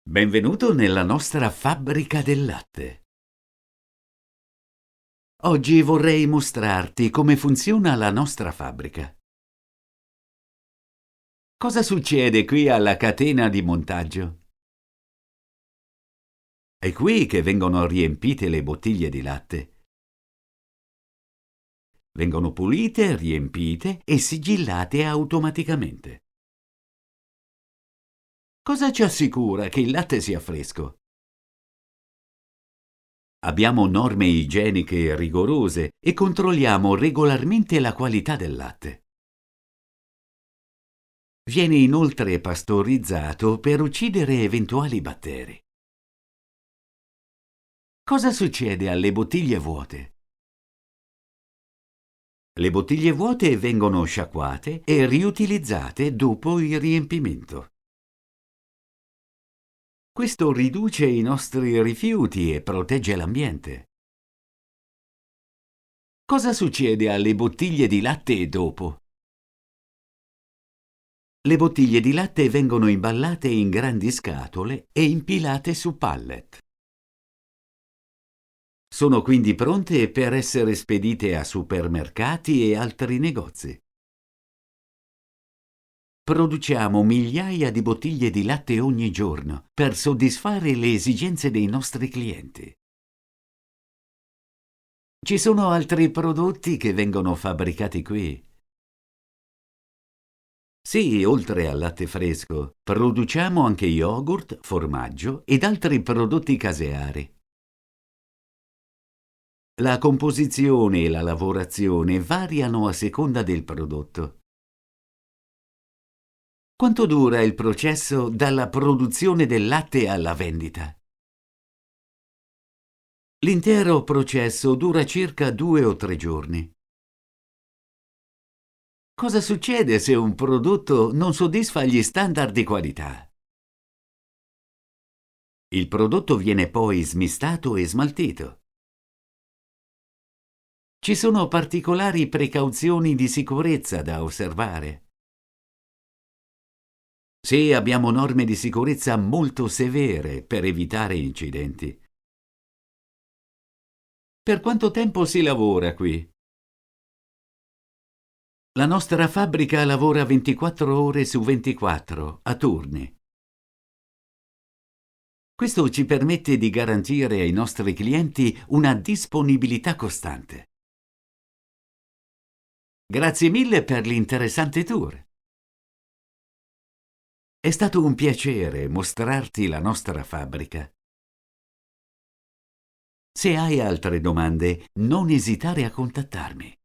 Benvenuto nella nostra fabbrica del latte. Oggi vorrei mostrarti come funziona la nostra fabbrica. Cosa succede qui alla catena di montaggio? È qui che vengono riempite le bottiglie di latte. Vengono pulite, riempite e sigillate automaticamente. Cosa ci assicura che il latte sia fresco? Abbiamo norme igieniche rigorose e controlliamo regolarmente la qualità del latte. Viene inoltre pastorizzato per uccidere eventuali batteri. Cosa succede alle bottiglie vuote? Le bottiglie vuote vengono sciacquate e riutilizzate dopo il riempimento. Questo riduce i nostri rifiuti e protegge l'ambiente. Cosa succede alle bottiglie di latte dopo? Le bottiglie di latte vengono imballate in grandi scatole e impilate su pallet. Sono quindi pronte per essere spedite a supermercati e altri negozi. Produciamo migliaia di bottiglie di latte ogni giorno per soddisfare le esigenze dei nostri clienti. Ci sono altri prodotti che vengono fabbricati qui. Sì, oltre al latte fresco, produciamo anche yogurt, formaggio ed altri prodotti caseari. La composizione e la lavorazione variano a seconda del prodotto. Quanto dura il processo dalla produzione del latte alla vendita? L'intero processo dura circa 2 o 3 giorni. Cosa succede se un prodotto non soddisfa gli standard di qualità? Il prodotto viene poi smistato e smaltito. Ci sono particolari precauzioni di sicurezza da osservare. Sì, abbiamo norme di sicurezza molto severe per evitare incidenti. Per quanto tempo si lavora qui? La nostra fabbrica lavora 24 ore su 24, a turni. Questo ci permette di garantire ai nostri clienti una disponibilità costante. Grazie mille per l'interessante tour. È stato un piacere mostrarti la nostra fabbrica. Se hai altre domande, non esitare a contattarmi.